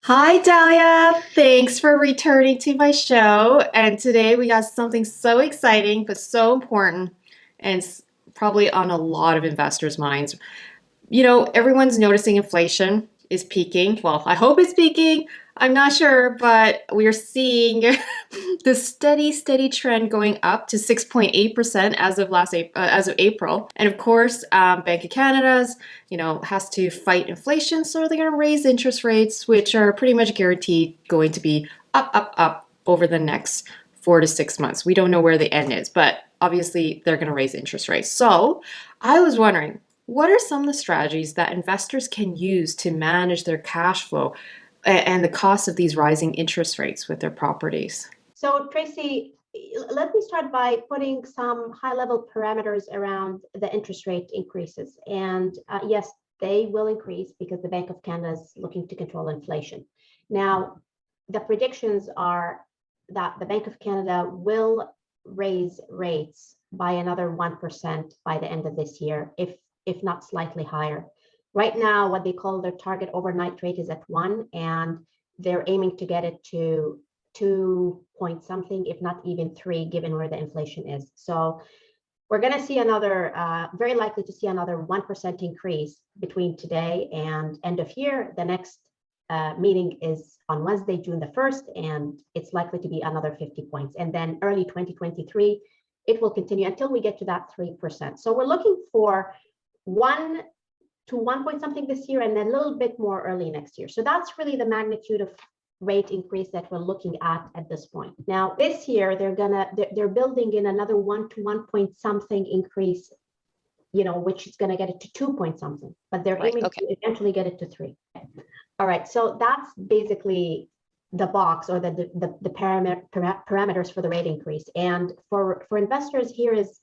Hi, Dahlia. Thanks for returning to my show. And today we got something so exciting, but so important, and probably on a lot of investors' minds. Everyone's noticing inflation is peaking. Well, I hope it's peaking. I'm not sure, but we're seeing the steady trend going up to 6.8% as of April. And of course, Bank of Canada's, has to fight inflation, so they're going to raise interest rates, which are pretty much guaranteed going to be up over the next 4 to 6 months. We don't know where the end is, but obviously they're going to raise interest rates. So I was wondering, what are some of the strategies that investors can use to manage their cash flow and the cost of these rising interest rates with their properties? So, Tracy, let me start by putting some high-level parameters around the interest rate increases. And yes, they will increase because the Bank of Canada is looking to control inflation. Now, the predictions are that the Bank of Canada will raise rates by another 1% by the end of this year, if not slightly higher. Right now, what they call their target overnight rate is at 1, and they're aiming to get it to 2 point something, if not even 3, given where the inflation is. So we're going to see very likely to see another 1% increase between today and end of year. The next meeting is on Wednesday, June the 1st, and it's likely to be another 50 points. And then early 2023, it will continue until we get to that 3%. So we're looking for 1 to 1 point something this year and a little bit more early next year. So that's really the magnitude of rate increase that we're looking at this point. Now, this year, they're building in another 1 to 1 point something increase, which is going to get it to 2 point something, but they're aiming to eventually get it to 3. All right, so that's basically the box or the parameters for the rate increase. And for investors, here is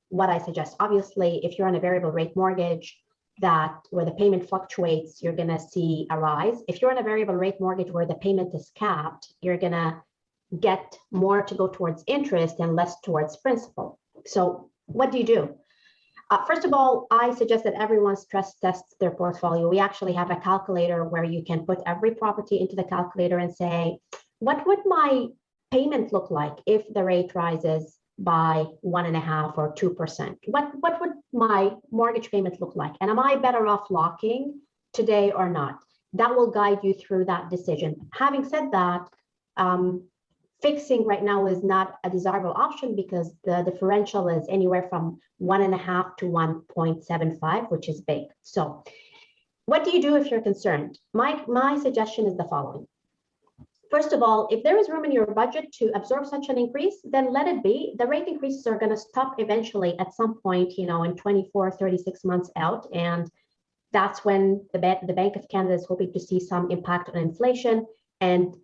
what I suggest. Obviously, if you're on a variable rate mortgage, where the payment fluctuates, you're going to see a rise. If you're on a variable rate mortgage where the payment is capped, you're going to get more to go towards interest and less towards principal. So what do you do? First of all, I suggest that everyone stress tests their portfolio. We actually have a calculator where you can put every property into the calculator and say, what would my payment look like if the rate rises by 1.5% or 2%? What would my mortgage payment look like? And am I better off locking today or not? That will guide you through that decision. Having said that, fixing right now is not a desirable option because the differential is anywhere from 1.5 to 1.75, which is big. So what do you do if you're concerned? My suggestion is the following. First of all, if there is room in your budget to absorb such an increase, then let it be. The rate increases are going to stop eventually at some point, in 24, 36 months out. And that's when the Bank of Canada is hoping to see some impact on inflation and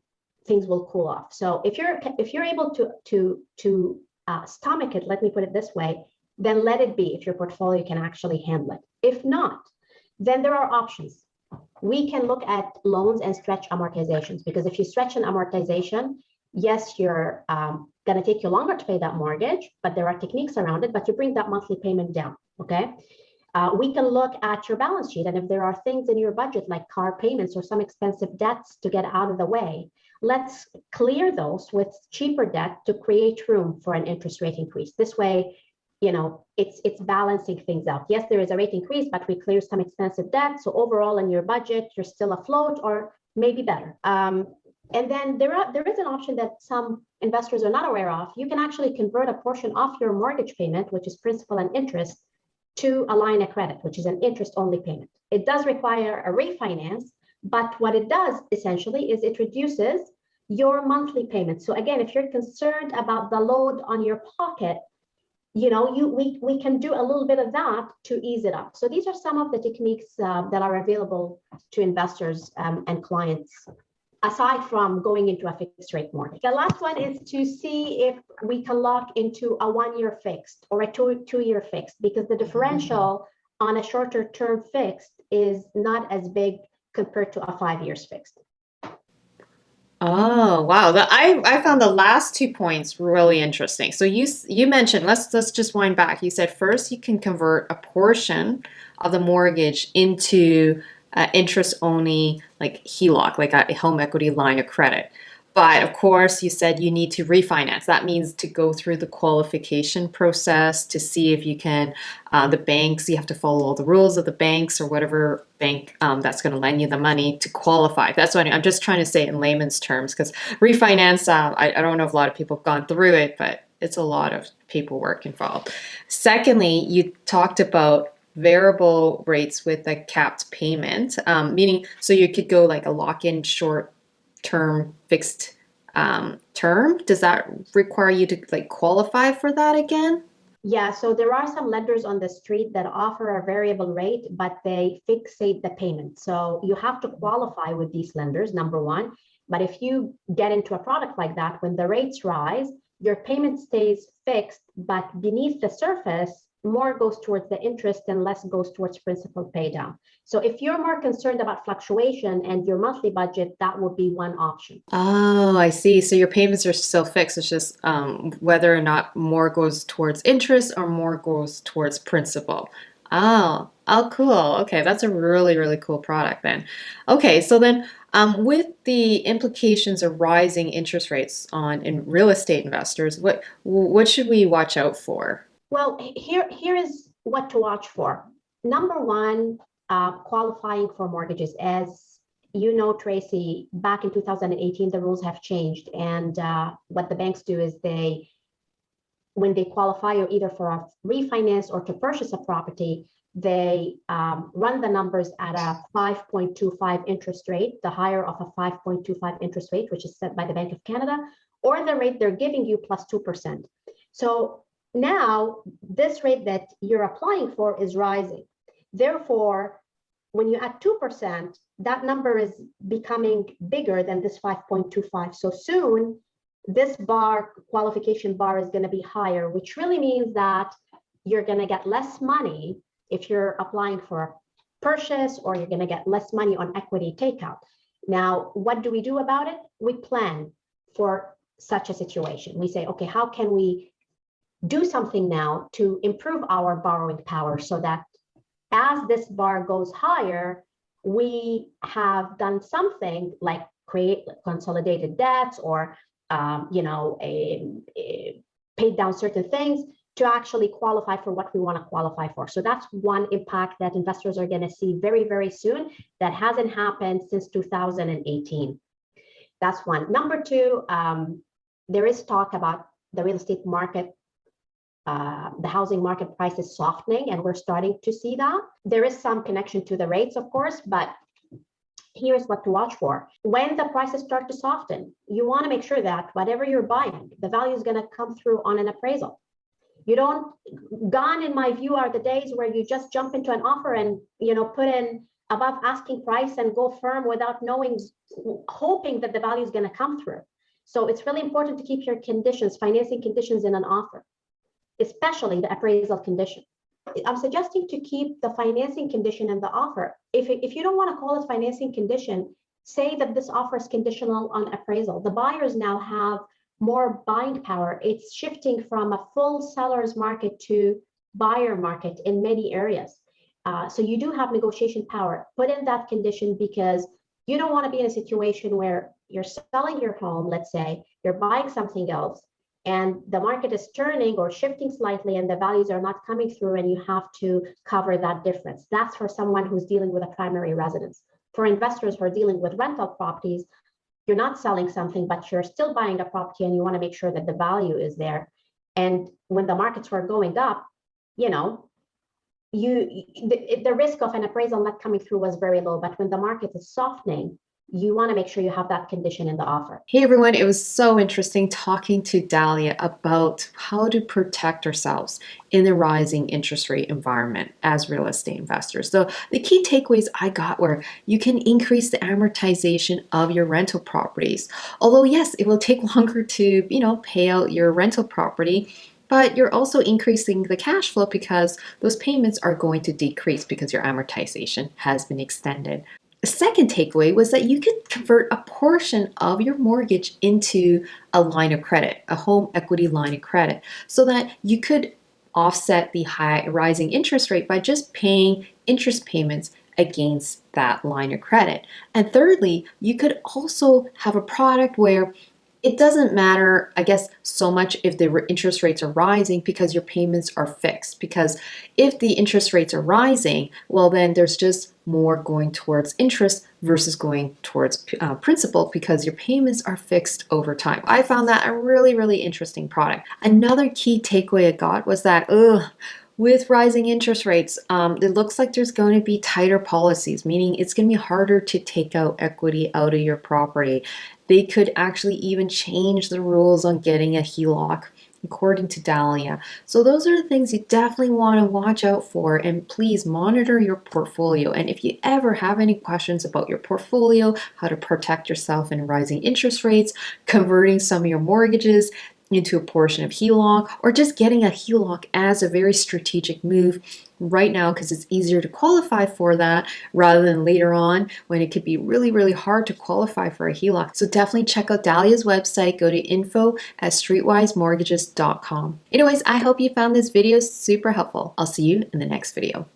things will cool off. So if you're able to stomach it, let me put it this way, then let it be if your portfolio can actually handle it. If not, then there are options. We can look at loans and stretch amortizations, because if you stretch an amortization, yes, you're going to take you longer to pay that mortgage, but there are techniques around it, but you bring that monthly payment down, okay? We can look at your balance sheet, and if there are things in your budget like car payments or some expensive debts to get out of the way, let's clear those with cheaper debt to create room for an interest rate increase. This way, it's balancing things out. Yes, there is a rate increase, but we clear some expensive debt. So overall in your budget, you're still afloat or maybe better. And then there is an option that some investors are not aware of. You can actually convert a portion of your mortgage payment, which is principal and interest, to a line of credit, which is an interest-only payment. It does require a refinance, but what it does essentially is it reduces your monthly payment. So again, if you're concerned about the load on your pocket, we can do a little bit of that to ease it up. So these are some of the techniques that are available to investors and clients, aside from going into a fixed rate mortgage. The last one is to see if we can lock into a 1-year fixed or a two-year fixed, because the differential on a shorter term fixed is not as big compared to a 5 years fixed. Oh, wow. I found the last 2 points really interesting. So you mentioned, let's just wind back. You said first you can convert a portion of the mortgage into interest only like HELOC, like a home equity line of credit. But of course, you said you need to refinance. That means to go through the qualification process to see if you can, the banks, you have to follow all the rules of the banks or whatever bank that's going to lend you the money to qualify. That's what I'm just trying to say in layman's terms, because refinance, I don't know if a lot of people have gone through it, but it's a lot of paperwork involved. Secondly, you talked about variable rates with a capped payment, meaning so you could go like a lock-in short term fixed term. Does that require you to like qualify for that again? Yeah, so there are some lenders on the street that offer a variable rate, but they fixate the payment. So you have to qualify with these lenders, number one. But if you get into a product like that, when the rates rise, your payment stays fixed, but beneath the surface, more goes towards the interest and less goes towards principal pay down. So if you're more concerned about fluctuation and your monthly budget, that would be one option. Oh, I see. So your payments are still fixed. It's just whether or not more goes towards interest or more goes towards principal. Oh, cool. Okay, that's a really, really cool product then. Okay, so then with the implications of rising interest rates on in real estate investors, what should we watch out for? Well, here is what to watch for. Number one, qualifying for mortgages. As you know, Tracy, back in 2018, the rules have changed. And what the banks do is when they qualify you either for a refinance or to purchase a property, they run the numbers at a 5.25 interest rate, the higher of a 5.25 interest rate, which is set by the Bank of Canada, or the rate they're giving you plus 2%. So now this rate that you're applying for is rising. Therefore, when you add 2%, that number is becoming bigger than this 5.25. So soon, this qualification bar is going to be higher, which really means that you're going to get less money if you're applying for a purchase, or you're going to get less money on equity takeout. Now, what do we do about it? We plan for such a situation. We say, okay, how can we do something now to improve our borrowing power so that as this bar goes higher, we have done something like create consolidated debts or paid down certain things to actually qualify for what we want to qualify for. So that's one impact that investors are going to see very, very soon that hasn't happened since 2018. That's one. Number two, there is talk about the real estate market, the housing market prices softening, and we're starting to see that. There is some connection to the rates, of course, but here's what to watch for. When the prices start to soften, you want to make sure that whatever you're buying, the value is going to come through on an appraisal. Gone in my view are the days where you just jump into an offer and put in above asking price and go firm without knowing, hoping that the value is going to come through. So it's really important to keep your conditions, financing conditions in an offer, especially the appraisal condition. I'm suggesting to keep the financing condition in the offer. If you don't want to call it financing condition, say that this offer is conditional on appraisal. The buyers now have more buying power. It's shifting from a full seller's market to buyer market in many areas. So you do have negotiation power. Put in that condition because you don't want to be in a situation where you're selling your home, let's say, you're buying something else, and the market is turning or shifting slightly and the values are not coming through and you have to cover that difference. That's for someone who's dealing with a primary residence. For investors who are dealing with rental properties, you're not selling something, but you're still buying a property and you want to make sure that the value is there. And when the markets were going up, the risk of an appraisal not coming through was very low. But when the market is softening, you want to make sure you have that condition in the offer. Hey everyone, it was so interesting talking to Dalia about how to protect ourselves in the rising interest rate environment as real estate investors. So the key takeaways I got were you can increase the amortization of your rental properties. Although yes, it will take longer to, pay out your rental property, but you're also increasing the cash flow because those payments are going to decrease because your amortization has been extended. The second takeaway was that you could convert a portion of your mortgage into a line of credit, a home equity line of credit, so that you could offset the high rising interest rate by just paying interest payments against that line of credit. And thirdly, you could also have a product where it doesn't matter, I guess, so much if the interest rates are rising because your payments are fixed. Because if the interest rates are rising, well, then there's just more going towards interest versus going towards principal because your payments are fixed over time. I found that a really, really interesting product. Another key takeaway I got was that, with rising interest rates, it looks like there's going to be tighter policies, meaning it's going to be harder to take out equity out of your property. They could actually even change the rules on getting a HELOC, according to Dahlia. So those are the things you definitely want to watch out for, and please monitor your portfolio. And if you ever have any questions about your portfolio, how to protect yourself in rising interest rates, converting some of your mortgages into a portion of HELOC, or just getting a HELOC as a very strategic move right now because it's easier to qualify for that rather than later on when it could be really, really hard to qualify for a HELOC. So definitely check out Dahlia's website. Go to info@streetwisemortgages.com. Anyways, I hope you found this video super helpful. I'll see you in the next video.